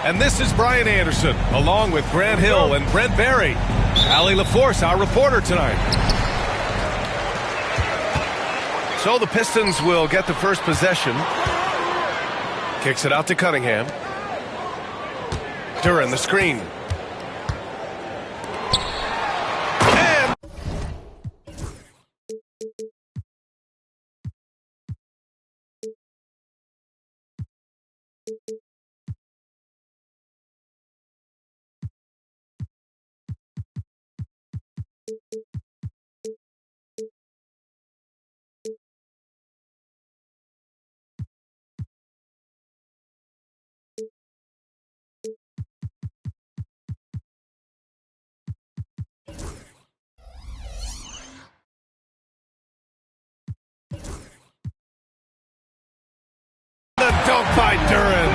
And this is Brian Anderson, along with Grant Hill and Brent Barry. Allie LaForce, our reporter tonight. So the Pistons will get the first possession. Kicks it out to Cunningham. Duren, the screen. And the dunk by Duren.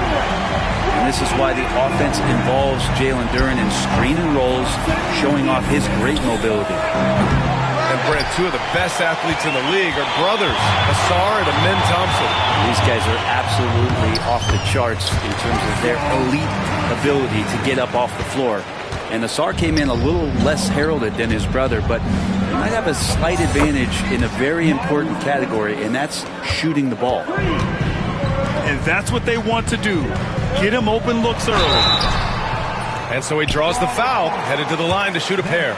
And this is why the offense involves Jalen Duren in screen and rolls, showing off his great mobility. And Brent, two of the best athletes in the league are brothers, Ausar and Amen Thompson. These guys are absolutely off the charts in terms of their elite ability to get up off the floor. And Ausar came in a little less heralded than his brother, but he might have a slight advantage in a very important category, and that's shooting the ball. And that's what they want to do. Get him open looks early. And so he draws the foul, headed to the line to shoot a pair.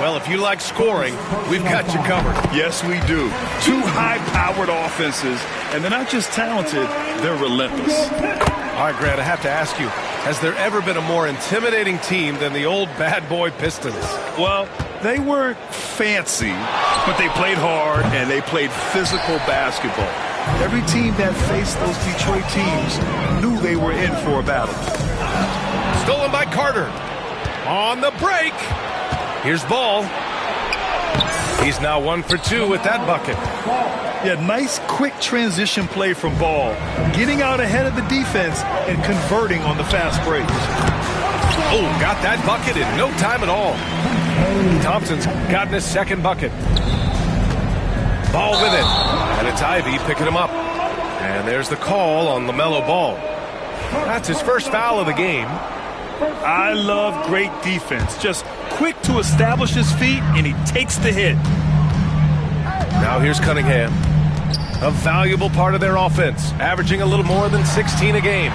Well, if you like scoring, we've got you covered. Yes, we do. Two high-powered offenses, and they're not just talented, they're relentless. All right, Grant, I have to ask you, has there ever been a more intimidating team than the old bad boy Pistons? Well, they weren't fancy, but they played hard and they played physical basketball. Every team that faced those Detroit teams knew they were in for a battle. Stolen by Carter. On the break. Here's Ball. He's now 1 for 2 with that bucket. Yeah, nice quick transition play from Ball. Getting out ahead of the defense and converting on the fast break. Oh, got that bucket in no time at all. Thompson's gotten his second bucket. Ball with it. And it's Ivey picking him up. And there's the call on LaMelo Ball. That's his first foul of the game. I love great defense. Just quick to establish his feet, and he takes the hit. Now here's Cunningham. A valuable part of their offense, averaging a little more than 16 a game.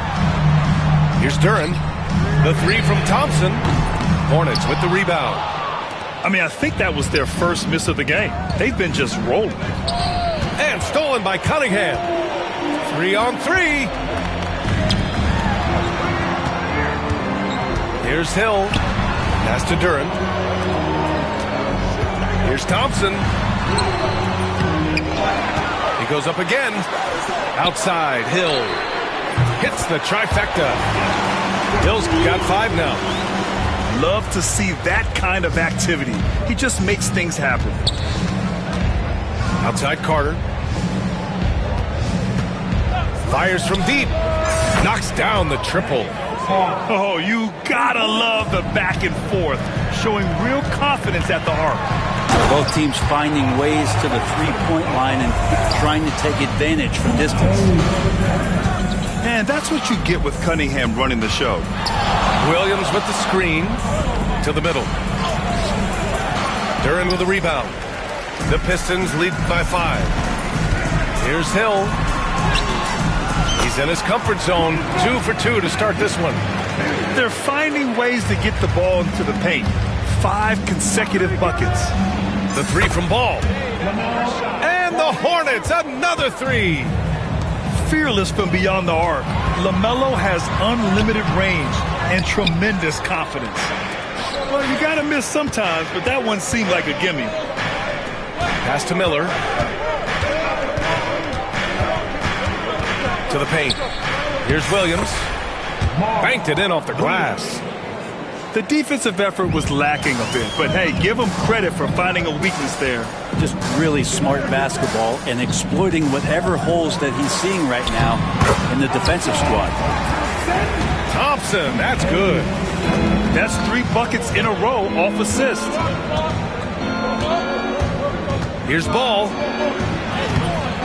Here's Duren. The three from Thompson. Hornets with the rebound. I mean, I think that was their first miss of the game. They've been just rolling. And stolen by Cunningham. 3-on-3. Here's Hill. Pass to Duren. Here's Thompson. He goes up again. Outside, Hill. Hits the trifecta. Hill's got 5 now. Love to see that kind of activity. He just makes things happen. Outside Carter. Fires from deep. Knocks down the triple. Oh, you gotta love the back and forth, showing real confidence at the arc. Both teams finding ways to the three-point line and trying to take advantage from distance. And that's what you get with Cunningham running the show. Williams with the screen to the middle. Duren with the rebound. The Pistons lead by 5. Here's Hill. He's in his comfort zone. 2 for 2 to start this one. They're finding ways to get the ball into the paint. 5 consecutive buckets. The three from Ball. And the Hornets, another 3. Fearless from beyond the arc, LaMelo has unlimited range and tremendous confidence. you got to miss sometimes, but that one seemed like a gimme. Pass to Miller. To the paint. Here's Williams. Banked it in off the glass. The defensive effort was lacking a bit, but hey, give them credit for finding a weakness there. Just really smart basketball and exploiting whatever holes that he's seeing right now in the defensive squad. Thompson, that's good. That's 3 buckets in a row off assist. Here's Ball.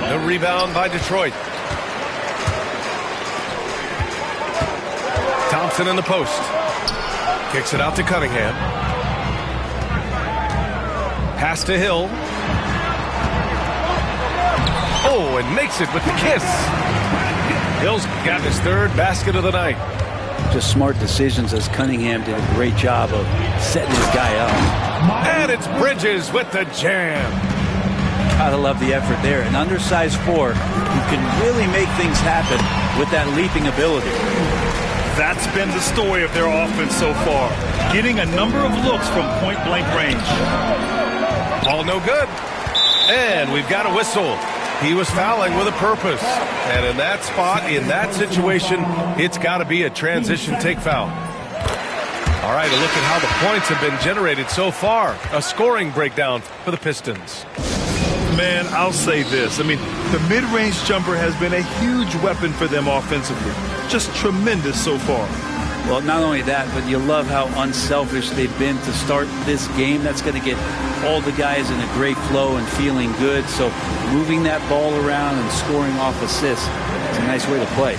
The rebound by Detroit. Thompson in the post. Kicks it out to Cunningham. Pass to Hill. Oh, and makes it with the kiss. Hill's got his 3rd basket of the night. Just smart decisions, as Cunningham did a great job of setting his guy up. And it's Bridges with the jam. Gotta love the effort there. An undersized 4 who can really make things happen with that leaping ability. That's been the story of their offense so far. Getting a number of looks from point-blank range. Ball no good. And we've got a whistle. He was fouling with a purpose. And in that spot, in that situation, it's got to be a transition take foul. All right, a look at how the points have been generated so far. A scoring breakdown for the Pistons. Man, I'll say this. I mean, the mid-range jumper has been a huge weapon for them offensively. Just tremendous so far. Well, not only that, but you love how unselfish they've been to start this game. That's going to get all the guys in a great flow and feeling good. So moving that ball around and scoring off assists, it's a nice way to play.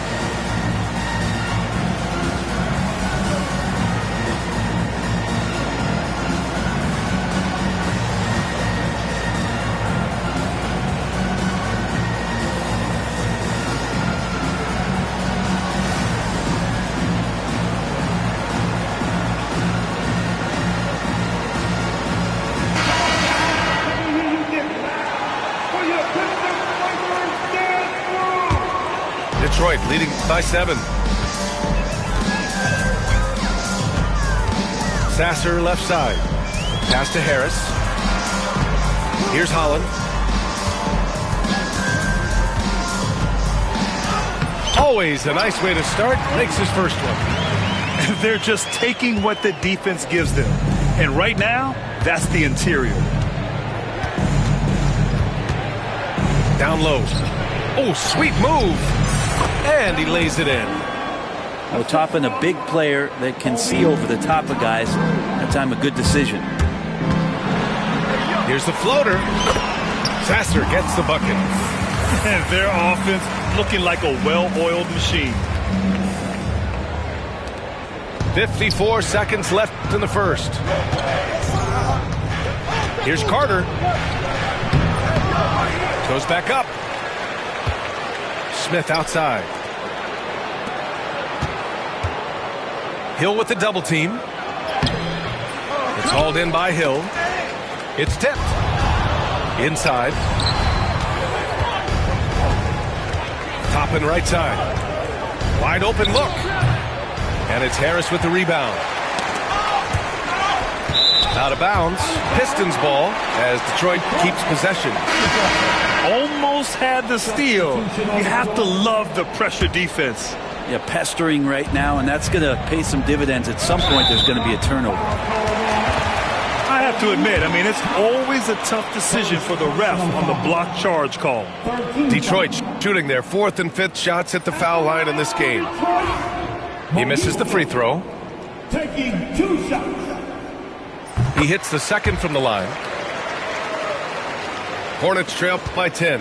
Detroit leading by 7. Sasser left side. Pass to Harris. Here's Holland. Always a nice way to start. Makes his first one. They're just taking what the defense gives them. And right now, that's the interior. Down low. Oh, sweet move. And he lays it in. Well, topping a big player that can see over the top of guys, that time a good decision. Here's the floater. Sasser gets the bucket. And their offense looking like a well-oiled machine. 54 seconds left in the first. Here's Carter. Goes back up. Smith outside. Hill with the double team. It's hauled in by Hill. It's tipped. Inside. Top and right side. Wide open look. And it's Harris with the rebound. Out of bounds. Pistons ball as Detroit keeps possession. Almost had the steal. You have to love the pressure defense. Yeah, pestering right now, and that's going to pay some dividends. At some point, there's going to be a turnover. I have to admit, I mean, it's always a tough decision for the ref on the block charge call. Detroit shooting their 4th and 5th shots at the foul line in this game. He misses the free throw. Taking 2 shots. He hits the second from the line. Hornets trail by 10.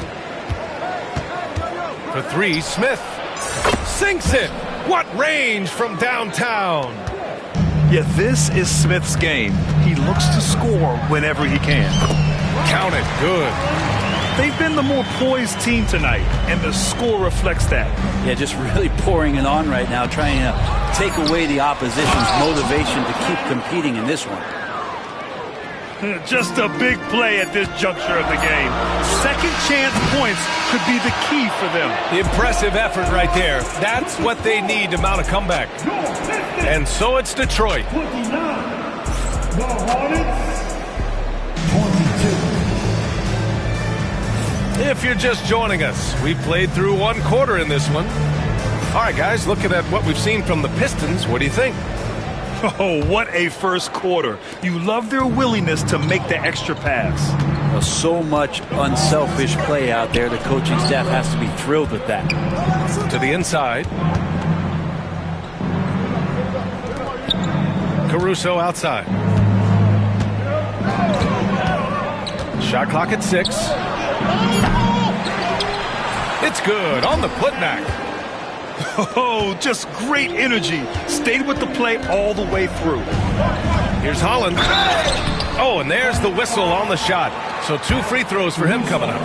For 3, Smith sinks it. What range from downtown. Yeah, this is Smith's game. He looks to score whenever he can. Count it. Good. They've been the more poised team tonight, and the score reflects that. Yeah, just really pouring it on right now, trying to take away the opposition's motivation to keep competing in this one. Just a big play at this juncture of the game. Second chance points could be the key for them. Impressive effort right there. That's what they need to mount a comeback. And so it's Detroit. The Hornets, 22. If you're just joining us, we've played through one quarter in this one. All right, guys, looking at what we've seen from the Pistons, what do you think? Oh, what a first quarter. You love their willingness to make the extra pass. Well, so much unselfish play out there. The coaching staff has to be thrilled with that. To the inside. Caruso outside. Shot clock at 6. It's good on the putback. Oh, just great energy. Stayed with the play all the way through. Here's Holland. Oh, and there's the whistle on the shot. So 2 free throws for him coming up.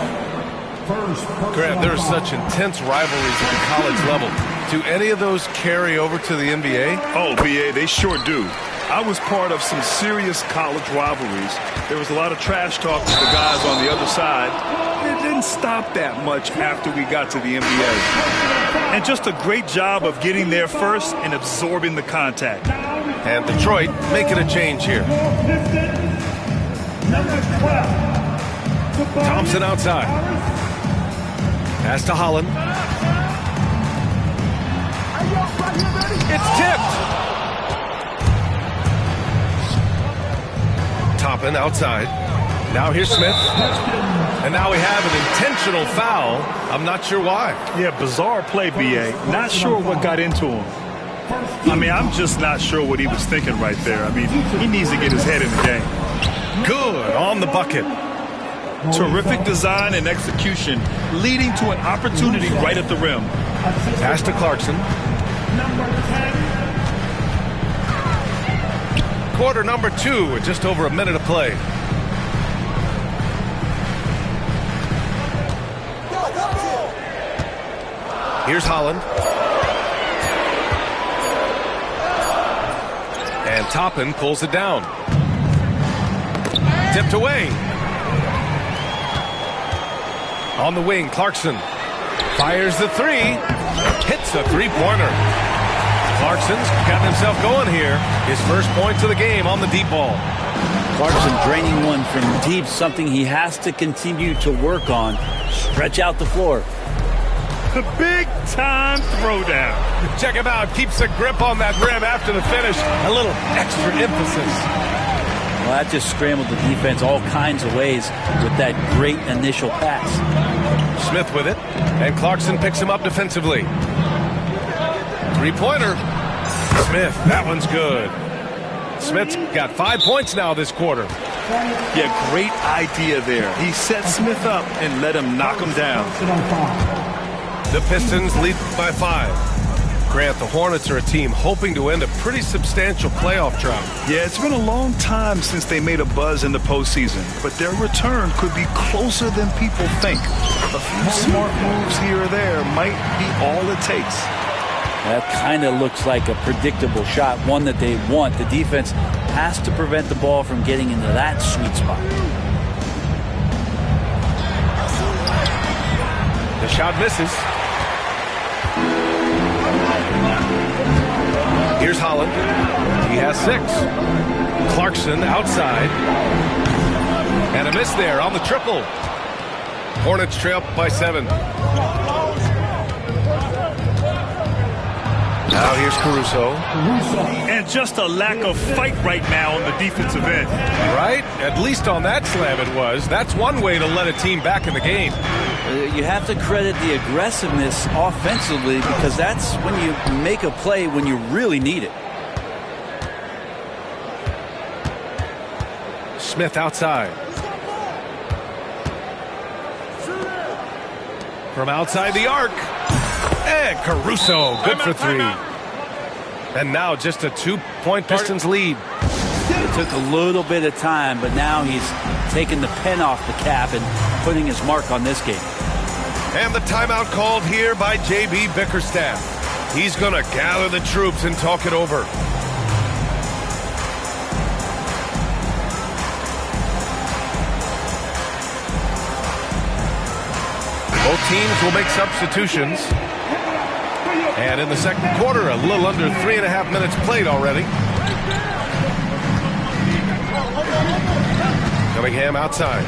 Grant, there's such intense rivalries at the college level. Do any of those carry over to the NBA? Oh, BA, they sure do. I was part of some serious college rivalries. There was a lot of trash talk to the guys on the other side. It didn't stop that much after we got to the NBA. And just a great job of getting there first and absorbing the contact. And Detroit making a change here. Thompson outside. Pass to Holland. It's tipped. Toppin outside. Now here's Smith. And now we have an intentional foul. I'm not sure why. Yeah, bizarre play, BA. Not sure what got into him. I mean, I'm just not sure what he was thinking right there. I mean, he needs to get his head in the game. Good on the bucket. Terrific design and execution, leading to an opportunity right at the rim. Pass to Clarkson. Quarter number 2 with just over a minute of play. Here's Holland. And Toppin pulls it down. Tipped away. On the wing, Clarkson fires the 3. Hits the three-pointer. Clarkson's got himself going here. His first points of the game on the deep ball. Clarkson draining one from deep, something he has to continue to work on. Stretch out the floor. The big-time throwdown. Check him out. Keeps a grip on that rim after the finish. A little extra emphasis. Well, that just scrambled the defense all kinds of ways with that great initial pass. Smith with it. And Clarkson picks him up defensively. Three-pointer. Smith, that one's good. Smith's got 5 points now this quarter. Yeah, great idea there. He set Smith up and let him knock him down. The Pistons lead by 5. Grant, the Hornets are a team hoping to end a pretty substantial playoff drought. Yeah, it's been a long time since they made a buzz in the postseason, but their return could be closer than people think. A few smart moves here or there might be all it takes. That kind of looks like a predictable shot, one that they want. The defense has to prevent the ball from getting into that sweet spot. The shot misses. Here's Holland. He has 6. Clarkson outside. And a miss there on the triple. Hornets trail by 7. Now here's Caruso. And just a lack of fight right now on the defensive end. Right? At least on that slam it was. That's one way to let a team back in the game. You have to credit the aggressiveness offensively because that's when you make a play when you really need it. Smith outside. From outside the arc. And Caruso, good for 3. And now just a 2-point Pistons lead. It took a little bit of time, but now he's taking the pen off the cap and putting his mark on this game. And the timeout called here by J.B. Bickerstaff. He's going to gather the troops and talk it over. Both teams will make substitutions. And in the second quarter, a little under 3.5 minutes played already. Cunningham outside.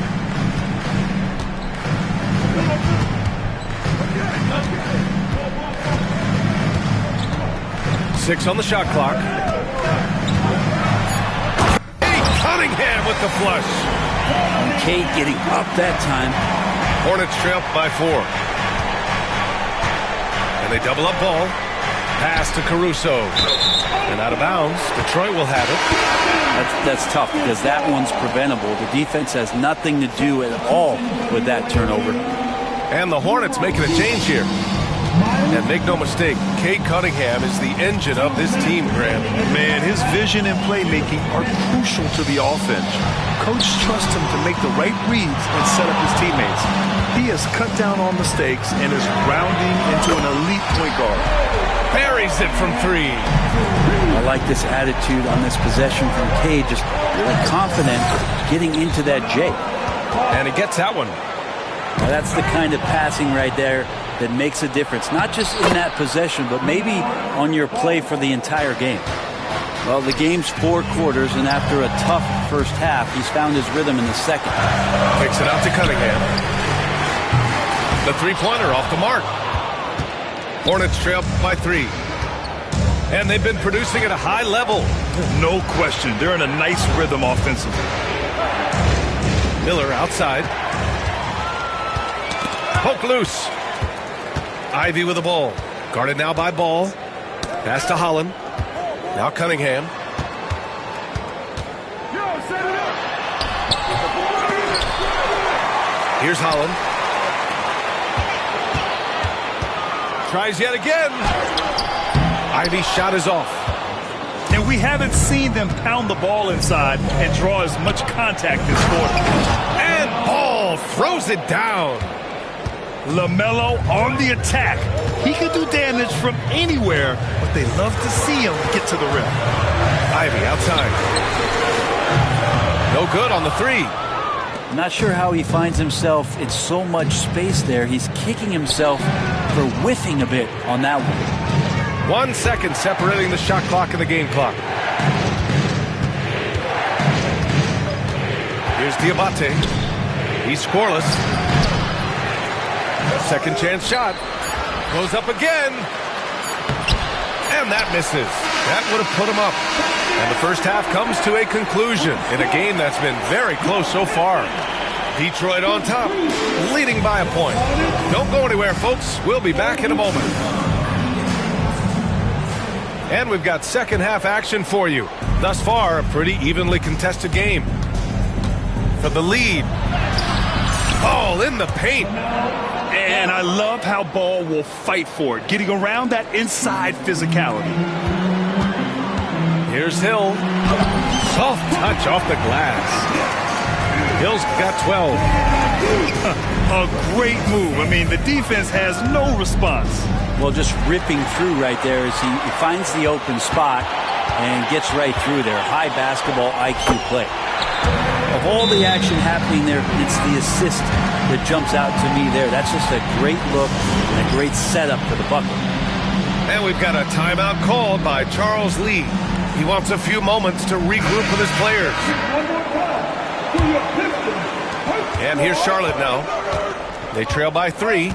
Six on the shot clock. Cunningham with the flush. Cade getting up that time. Hornets trail by 4. And they double up ball. Pass to Caruso. And out of bounds. Detroit will have it. That's tough because that one's preventable. The defense has nothing to do at all with that turnover. And the Hornets making a change here. And make no mistake, Cade Cunningham is the engine of this team, Graham. Man, his vision and playmaking are crucial to the offense. Coach trusts him to make the right reads and set up his teammates. He has cut down on mistakes and is rounding into an elite point guard. Buries it from 3. I like this attitude on this possession from Cade, just really confident getting into that J. And he gets that one. Now that's the kind of passing right there that makes a difference, not just in that possession, but maybe on your play for the entire game. Well, the game's 4 quarters, and after a tough first half, he's found his rhythm in the second. Kicks it out to Cunningham. The three-pointer off the mark. Hornets trail by 3. And they've been producing at a high level. No question. They're in a nice rhythm offensively. Miller outside. Poke loose. Ivy with the ball. Guarded now by Ball. Pass to Holland. Now Cunningham. Here's Holland. Tries yet again. Ivy's shot is off. And we haven't seen them pound the ball inside and draw as much contact this quarter. And Ball throws it down. LaMelo on the attack. He can do damage from anywhere, but they love to see him get to the rim. Ivy outside. No good on the 3. I'm not sure how he finds himself in so much space there. He's kicking himself for whiffing a bit on that one. 1 second separating the shot clock and the game clock. Here's Diabate. He's scoreless. Second chance shot. Goes up again. And that misses. That would have put him up. And the first half comes to a conclusion in a game that's been very close so far. Detroit on top, leading by a point. Don't go anywhere, folks. We'll be back in a moment. And we've got second half action for you. Thus far, a pretty evenly contested game. For the lead. Ball in the paint. And I love how Ball will fight for it, getting around that inside physicality. Here's Hill. Soft touch off the glass. Hill's got 12. A great move. I mean, the defense has no response. Well, just ripping through right there as he finds the open spot and gets right through there. High basketball IQ play. Of all the action happening there, it's the assist that jumps out to me there. That's just a great look and a great setup for the bucket. And we've got a timeout called by Charles Lee. He wants a few moments to regroup with his players. And here's Charlotte now. They trail by 3.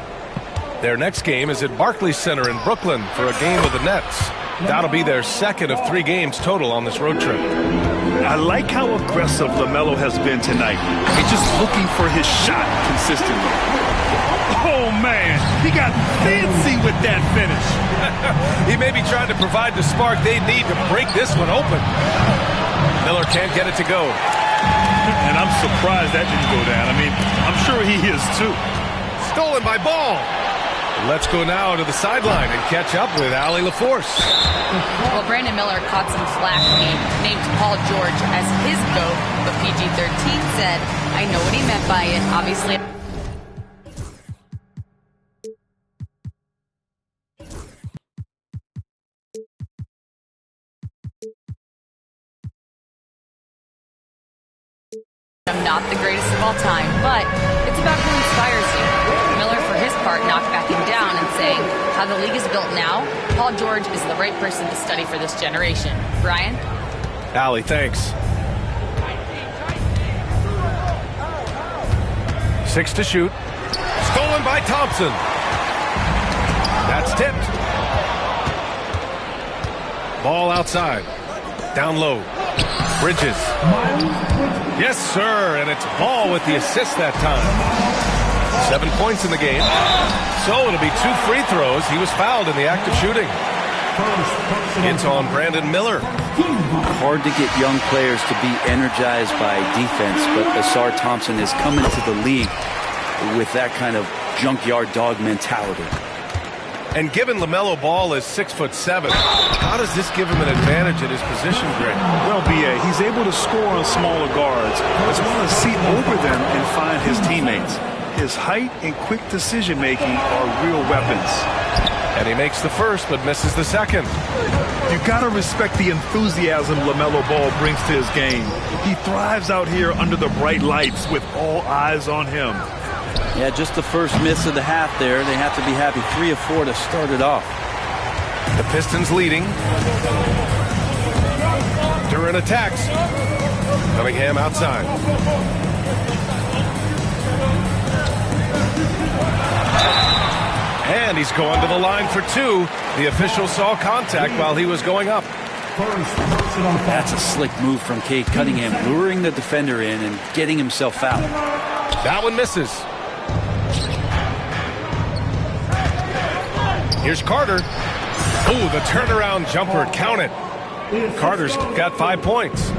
Their next game is at Barclays Center in Brooklyn for a game with the Nets. That'll be their second of 3 games total on this road trip. I like how aggressive LaMelo has been tonight. He's just looking for his shot consistently. Oh, man, he got fancy with that finish. He may be trying to provide the spark they need to break this one open. Miller can't get it to go. And I'm surprised that didn't go down. I mean, I'm sure he is too. Stolen by Ball. Let's go now to the sideline and catch up with Allie LaForce. Well, Brandon Miller caught some flack when he named Paul George as his GOAT, but PG-13 said, I know what he meant by it. Obviously, I'm not the greatest of all time, but it's about who inspires you. Miller, for his part, knocked backing down and saying, how the league is built now, Paul George is the right person to study for this generation. Brian? Allie, thanks. 6 to shoot. Stolen by Thompson. That's tipped. Ball outside. Down low. Bridges. Yes, sir. And it's Ball with the assist that time. 7 points in the game. So it'll be 2 free throws. He was fouled in the act of shooting. It's on Brandon Miller. Hard to get young players to be energized by defense, but Ausar Thompson is coming to the league with that kind of junkyard dog mentality. And given LaMelo Ball is 6'7", how does this give him an advantage at his position, Greg? Well, B.A., he's able to score on smaller guards, as well as see over them and find his teammates. His height and quick decision-making are real weapons. And he makes the first, but misses the second. You gotta respect the enthusiasm LaMelo Ball brings to his game. He thrives out here under the bright lights with all eyes on him. Yeah, just the first miss of the half there. They have to be happy. 3 of 4 to start it off. The Pistons leading. Duran attacks. Cunningham outside. And he's going to the line for 2. The official saw contact while he was going up. That's a slick move from Cade Cunningham, luring the defender in and getting himself out. That one misses. Here's Carter. Oh, the turnaround jumper. Count it. Carter's got 5 points.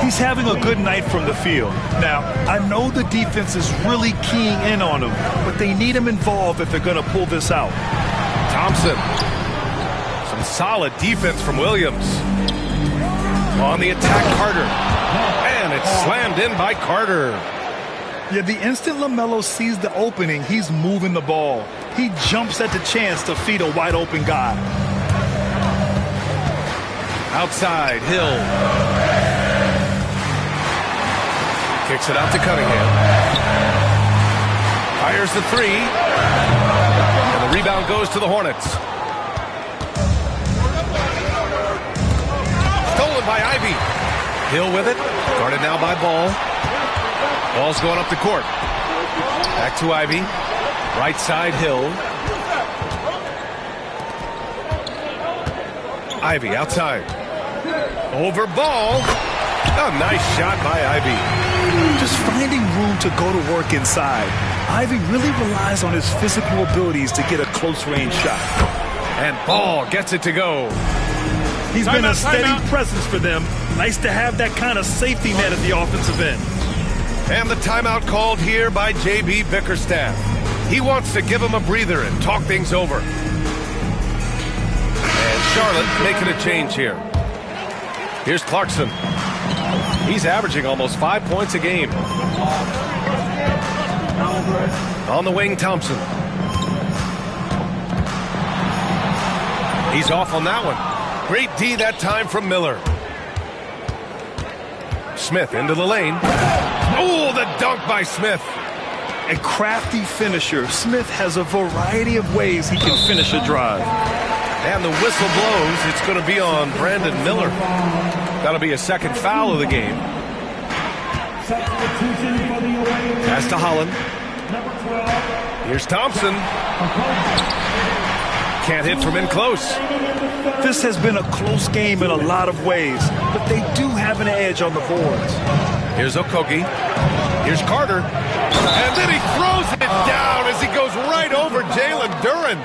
He's having a good night from the field. Now, I know the defense is really keying in on him, but they need him involved if they're going to pull this out. Thompson. Some solid defense from Williams. On the attack, Carter. And it's slammed in by Carter. Yeah, the instant LaMelo sees the opening, he's moving the ball. He jumps at the chance to feed a wide-open guy. Outside, Hill. Kicks it out to Cunningham. Fires the 3. And the rebound goes to the Hornets. Stolen by Ivy. Hill with it. Guarded now by Ball. Ball's going up the court. Back to Ivy. Right side, Hill. Ivy outside. Over Ball. A nice shot by Ivy. Just finding room to go to work inside. Ivy really relies on his physical abilities to get a close-range shot. And Ball gets it to go. He's been a steady presence for them. Nice to have that kind of safety net at the offensive end. And the timeout called here by J.B. Bickerstaff. He wants to give him a breather and talk things over. And Charlotte making a change here. Here's Clarkson. He's averaging almost 5 points a game. On the wing, Thompson. He's off on that one. Great D that time from Miller. Smith into the lane. Oh, the dunk by Smith. A crafty finisher. Smith has a variety of ways he can finish a drive. And the whistle blows. It's going to be on Brandon Miller. That'll be a second foul of the game. Pass to Holland. Here's Thompson. Can't hit from in close. This has been a close game in a lot of ways, but they do have an edge on the boards. Here's Okogie. Here's Carter. And then he throws it down as he goes right over Jalen Duran.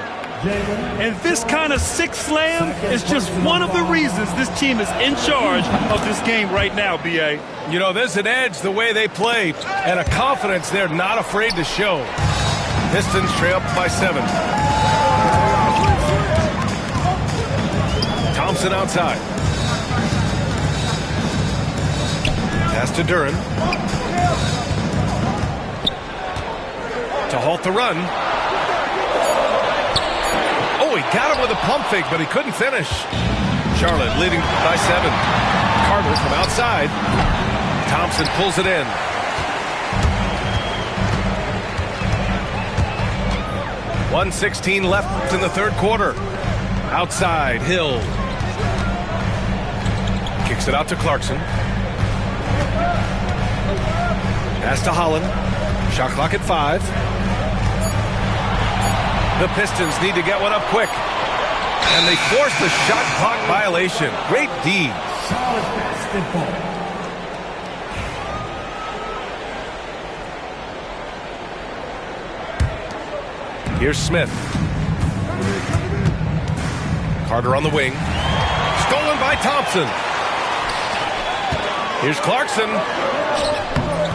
And this kind of six slam is just one of the reasons this team is in charge of this game right now, B.A. You know, there's an edge the way they play and a confidence they're not afraid to show. Pistons trail by 7. Thompson outside. Pass to Duran. To halt the run. Oh, he got him with a pump fake, but he couldn't finish. Charlotte leading by 7. Carter from outside. Thompson pulls it in. .116 left in the third quarter. Outside, Hill. Kicks it out to Clarkson. Pass to Holland. Shot clock at 5. The Pistons need to get one up quick. And they force the shot clock violation. Great D. Solid basketball. Here's Smith. Carter on the wing. Stolen by Thompson. Here's Clarkson.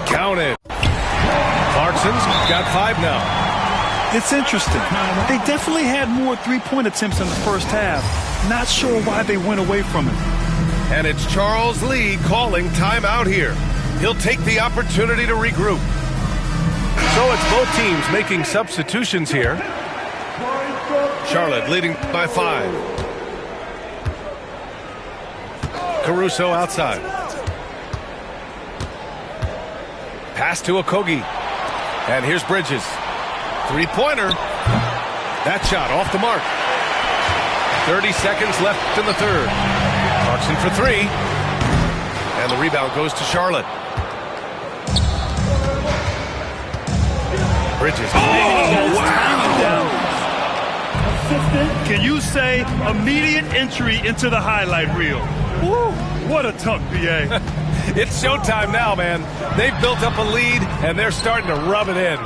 Counted. Clarkson's got 5 now. It's interesting. They definitely had more three-point attempts in the first half. Not sure why they went away from it. And it's Charles Lee calling timeout here. He'll take the opportunity to regroup. So it's both teams making substitutions here. Charlotte leading by 5. Caruso outside. Pass to Okogie. And here's Bridges. Three-pointer. That shot off the mark. 30 seconds left in the third. Clarkson for 3. And the rebound goes to Charlotte. Bridges. Oh, wow! Can you say immediate entry into the highlight reel? Woo, what a tuck, B.A. It's showtime now, man. They've built up a lead, and they're starting to rub it in.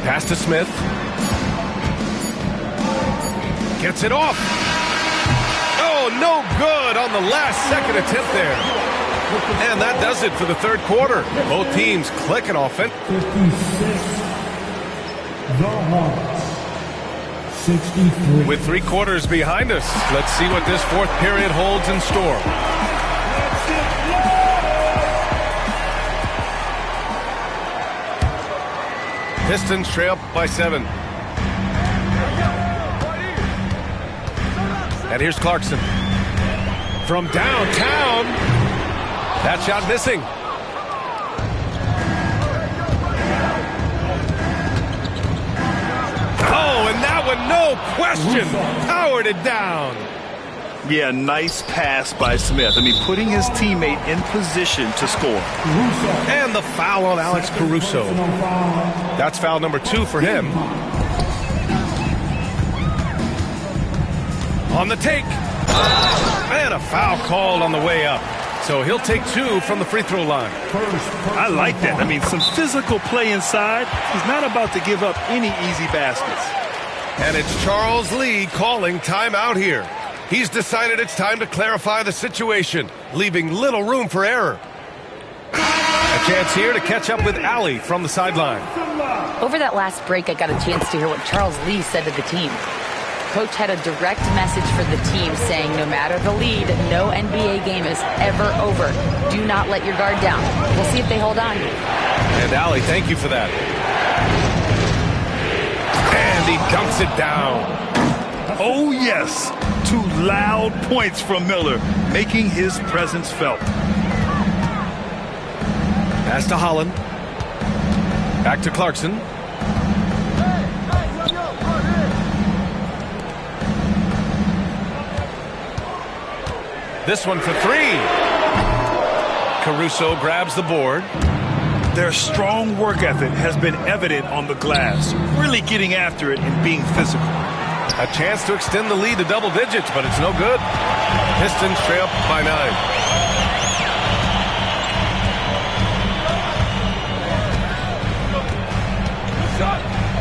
Pass to Smith. Gets it off. Oh, no good on the last second attempt there. And that does it for the third quarter. Both teams clicking offense. 56. The Hawks. 63. With 3 quarters behind us, let's see what this fourth period holds in store. Pistons trail by 7. And here's Clarkson. From downtown. That shot missing. Oh, and that one, no question, powered it down. Yeah, nice pass by Smith. I mean, putting his teammate in position to score. And the foul on Alex Caruso. That's foul number 2 for him. On the take. And a foul called on the way up. So he'll take 2 from the free throw line. I like that. I mean, some physical play inside. He's not about to give up any easy baskets. And it's Charles Lee calling timeout here. He's decided it's time to clarify the situation, leaving little room for error. A chance here to catch up with Allie from the sideline. Over that last break, I got a chance to hear what Charles Lee said to the team. Coach had a direct message for the team saying no matter the lead, no NBA game is ever over. Do not let your guard down. We'll see if they hold on. And Allie, thank you for that. And he dunks it down. Oh, yes. 2 loud points from Miller, making his presence felt. Pass to Holland. Back to Clarkson. This one for 3. Caruso grabs the board. Their strong work ethic has been evident on the glass, really getting after it and being physical. A chance to extend the lead to double digits, but it's no good. Pistons trail by 9.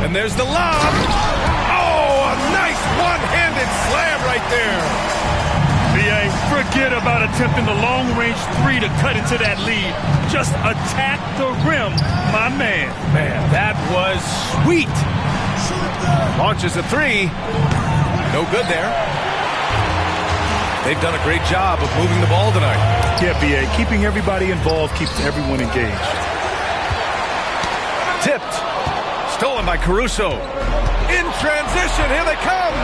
And there's the lob. Oh, a nice one-handed slam right there. B.A., forget about attempting the long-range 3 to cut into that lead. Just attack the rim, my man. Man, that was sweet. Launches a 3. No good there. They've done a great job of moving the ball tonight. Yeah, B.A., keeping everybody involved keeps everyone engaged. Tipped. Stolen by Caruso. In transition, here they come.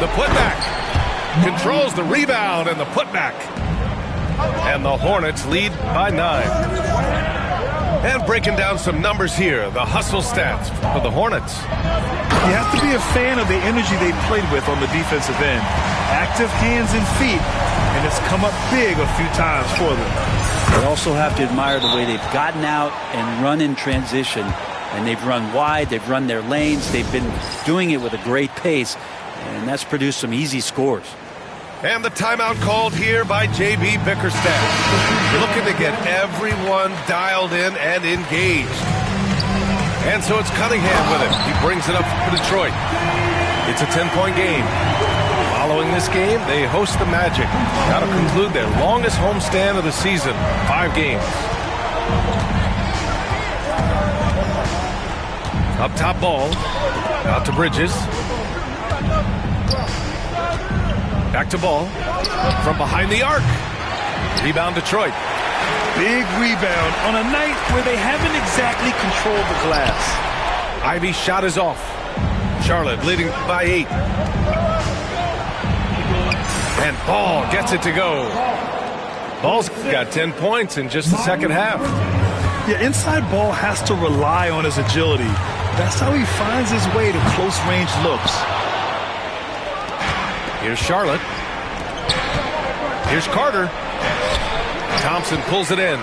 The putback. Controls the rebound and the putback. And the Hornets lead by 9. And breaking down some numbers here, the hustle stats for the Hornets. You have to be a fan of the energy they played with on the defensive end. Active hands and feet, and it's come up big a few times for them. They also have to admire the way they've gotten out and run in transition. And they've run wide, they've run their lanes, they've been doing it with a great pace, and that's produced some easy scores. And the timeout called here by J.B. Bickerstaff. Looking to get everyone dialed in and engaged. And so it's Cunningham with it. He brings it up for Detroit. It's a 10-point game. Following this game, they host the Magic. Got to conclude their longest homestand of the season, 5 games. Up top Ball. Out to Bridges. Back to Ball. From behind the arc. Rebound Detroit. Big rebound on a night where they haven't exactly controlled the glass. Ivey's shot is off. Charlotte leading by 8. And Ball gets it to go. Ball's got 10 points in just the second half. Yeah, inside Ball has to rely on his agility. That's how he finds his way to close-range looks. Here's Charlotte. Here's Carter. Thompson pulls it in.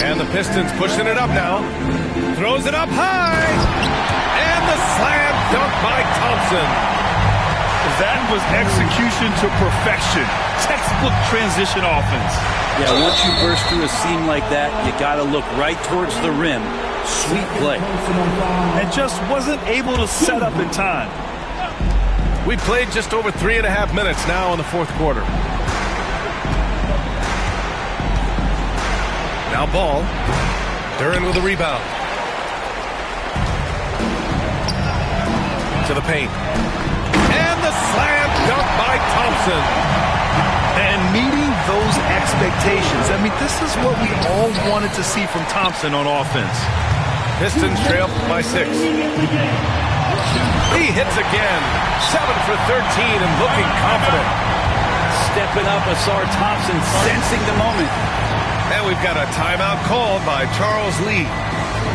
And the Pistons pushing it up now. Throws it up high. And the slam dunk by Thompson. That was execution to perfection. Textbook transition offense. Yeah, once you burst through a seam like that, you got to look right towards the rim. Sweet play. And just wasn't able to set up in time. We played just over 3.5 minutes now in the fourth quarter. Now Ball. Duren with a rebound. To the paint. And the slam dunk by Thompson. And meeting those expectations. I mean, this is what we all wanted to see from Thompson on offense. Pistons trail by 6. He hits again. 7 for 13 and looking confident. Stepping up, Ausar Thompson sensing the moment. And we've got a timeout called by Charles Lee,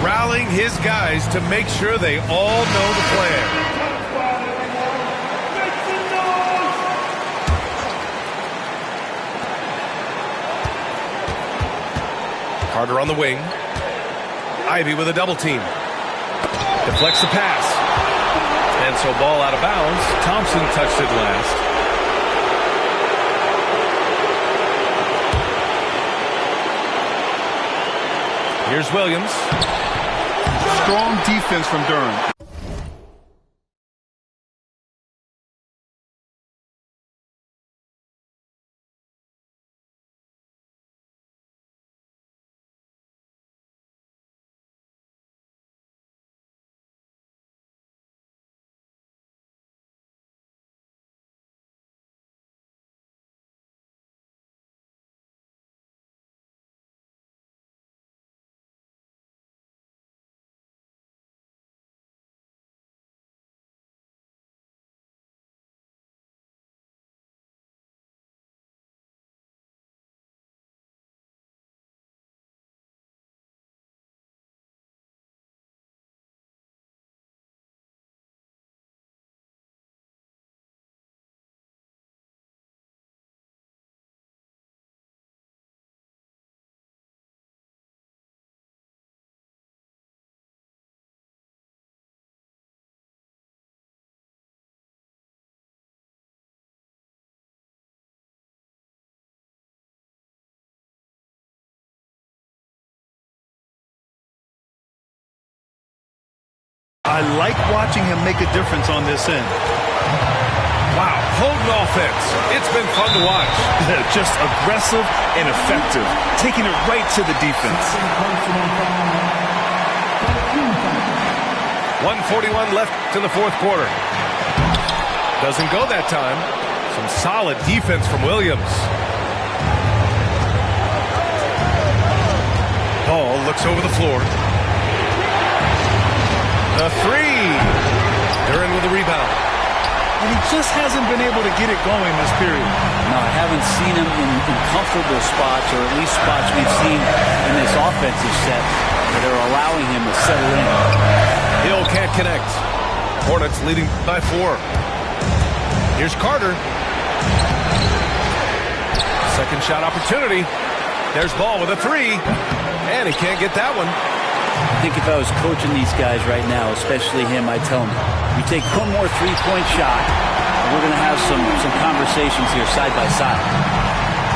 rallying his guys to make sure they all know the plan. Carter on the wing. Ivey with a double team. Deflects the pass. And so Ball out of bounds. Thompson touched it last. Here's Williams. Strong defense from Duren. I like watching him make a difference on this end. Wow, potent offense. It's been fun to watch. Just aggressive and effective, taking it right to the defense. 1:41 left in the fourth quarter. Doesn't go that time. Some solid defense from Williams. Ball looks over the floor. The three. Duren with the rebound. And he just hasn't been able to get it going this period. No, I haven't seen him in comfortable spots, or at least spots we've seen in this offensive set that are allowing him to settle in. Hill can't connect. Hornets leading by 4. Here's Carter. Second shot opportunity. There's Ball with a three. And he can't get that one. I think if I was coaching these guys right now, especially him, I'd tell him, you take one more three-point shot, and we're going to have some conversations here side by side.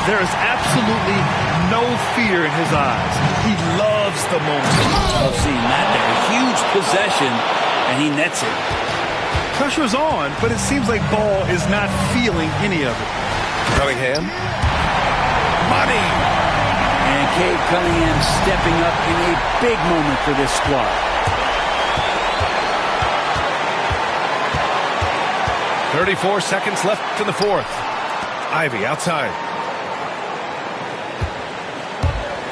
There is absolutely no fear in his eyes. He loves the moment. Love seeing that there. A huge possession, and he nets it. Pressure's on, but it seems like Ball is not feeling any of it. Cunningham. Money. And Cade Cunningham stepping up in a big moment for this squad. 34 seconds left in the fourth. Ivey outside.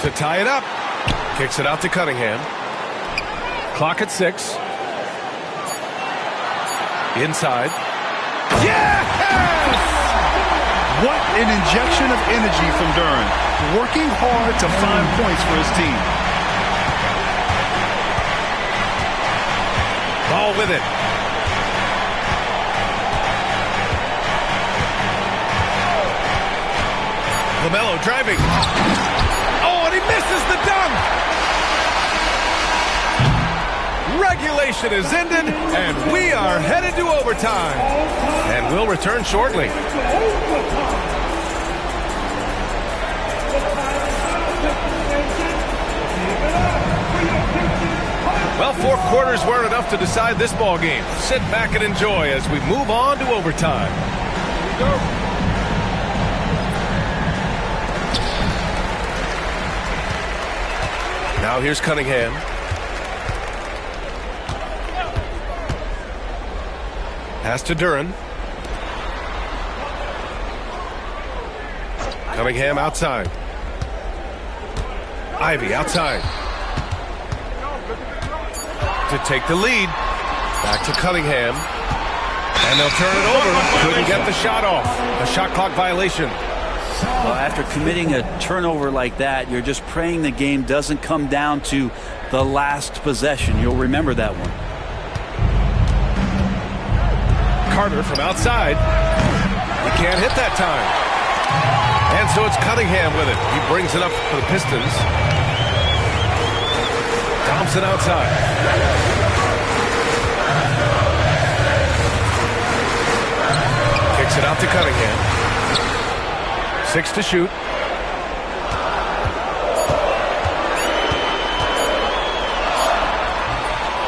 To tie it up. Kicks it out to Cunningham. Clock at 6. Inside. Yes! What an injection of energy from Duren. Working hard to find points for his team. Ball with it. LaMelo driving. Oh, and he misses the dunk. Regulation is ended, and we are headed to overtime. And we'll return shortly. Well, 4 quarters weren't enough to decide this ball game. Sit back and enjoy as we move on to overtime. Now here's Cunningham. Pass to Duren. Cunningham outside. Ivey outside. To take the lead. Back to Cunningham. And they'll turn it over. Couldn't get the shot off. A shot clock violation. Well, after committing a turnover like that, you're just praying the game doesn't come down to the last possession. You'll remember that one. Carter from outside. He can't hit that time. And so it's Cunningham with it. He brings it up for the Pistons. Thompson outside. Kicks it out to Cunningham. 6 to shoot.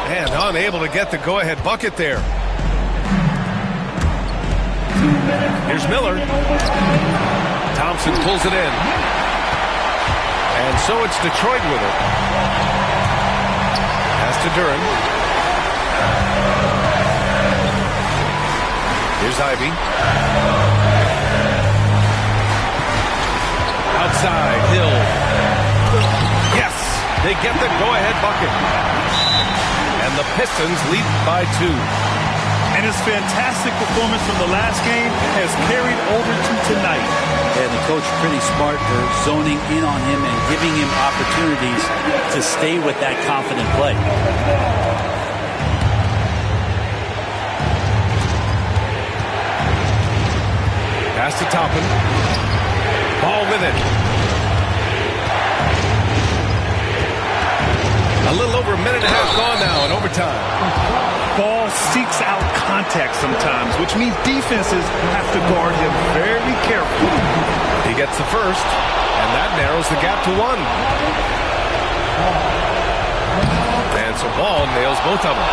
And unable to get the go-ahead bucket there. Here's Miller. Thompson pulls it in. And so it's Detroit with it. Pass to Duren. Here's Ivey. Outside, Hill. Yes, they get the go-ahead bucket. And the Pistons lead by 2. And his fantastic performance from the last game has carried over to tonight. And the coach pretty smart for zoning in on him and giving him opportunities to stay with that confident play. Pass to Toppin. Ball with it. A little over a minute and a half gone now in overtime. Ball seeks out contact sometimes, which means defenses have to guard him very carefully. He gets the first, and that narrows the gap to 1. And so Ball nails both of them.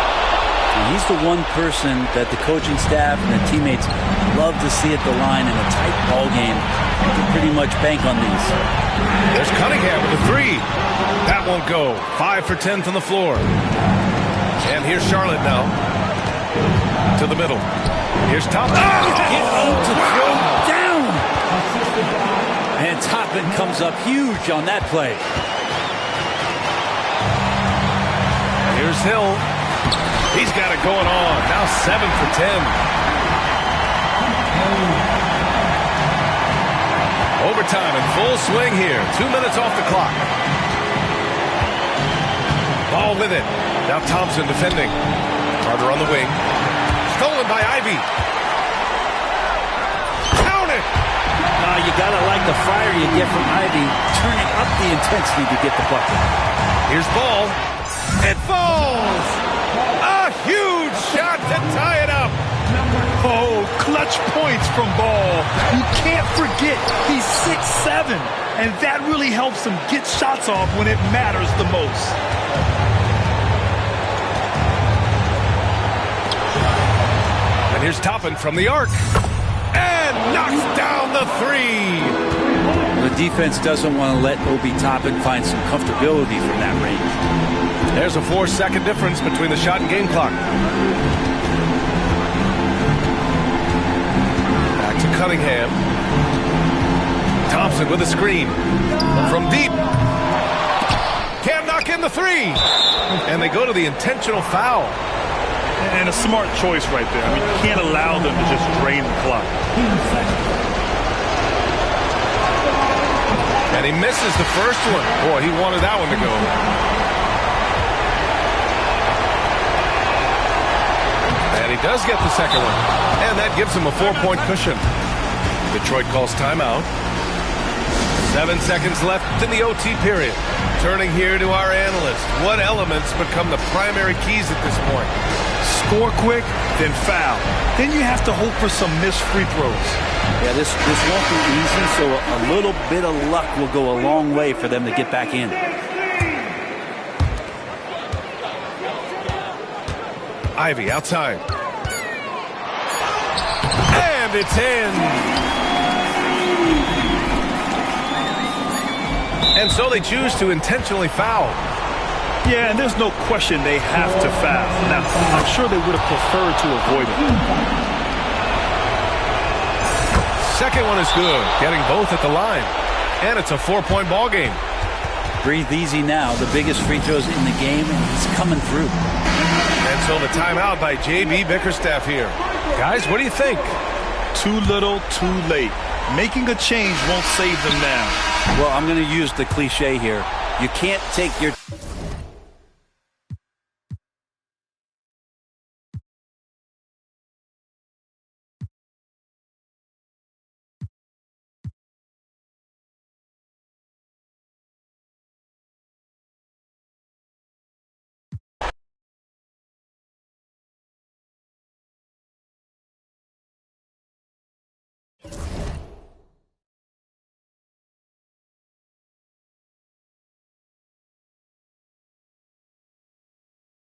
And he's the one person that the coaching staff and the teammates love to see at the line in a tight ball game. You can pretty much bank on these. There's Cunningham with a 3. That won't go. 5 for 10 from the floor. And here's Charlotte now. To the middle. Here's Toppin. Get out to throw down. And Toppin comes up huge on that play. Here's Hill. He's got it going on. Now 7 for 10. Overtime in full swing here. 2 minutes off the clock. Ball with it. Now Thompson defending. Carter on the wing. Stolen by Ivey. Count it! Now, you got to like the fire you get from Ivey, turning up the intensity to get the bucket. Here's Ball. It falls! A huge shot to tie it up. Oh, clutch points from Ball. You can't forget he's 6'7", and that really helps him get shots off when it matters the most. And here's Toppin from the arc. And knocks down the three. The defense doesn't want to let Obi Toppin find some comfortability from that range. There's a 4-second difference between the shot and game clock. Back to Cunningham. Thompson with a screen. From deep. Can't knock in the three. And they go to the intentional foul. And a smart choice right there. I mean, you can't allow them to just drain the clock. And he misses the first one. Boy, he wanted that one to go. And he does get the second one. And that gives him a 4-point cushion. Detroit calls timeout. 7 seconds left in the OT period. Turning here to our analyst. What elements become the primary keys at this point? Score quick, then foul. Then you have to hope for some missed free throws. Yeah, this won't be easy, so a little bit of luck will go a long way for them to get back in. Ivey outside. And it's in. And so they choose to intentionally foul. Yeah, and there's no question they have to foul. Now, I'm sure they would have preferred to avoid it. Second one is good, getting both at the line. And it's a 4-point ball game. Breathe easy now. The biggest free throws in the game, and he's coming through. And so the timeout by J.B. Bickerstaff here. Guys, what do you think? Too little, too late. Making a change won't save them now. Well, I'm going to use the cliche here. You can't take your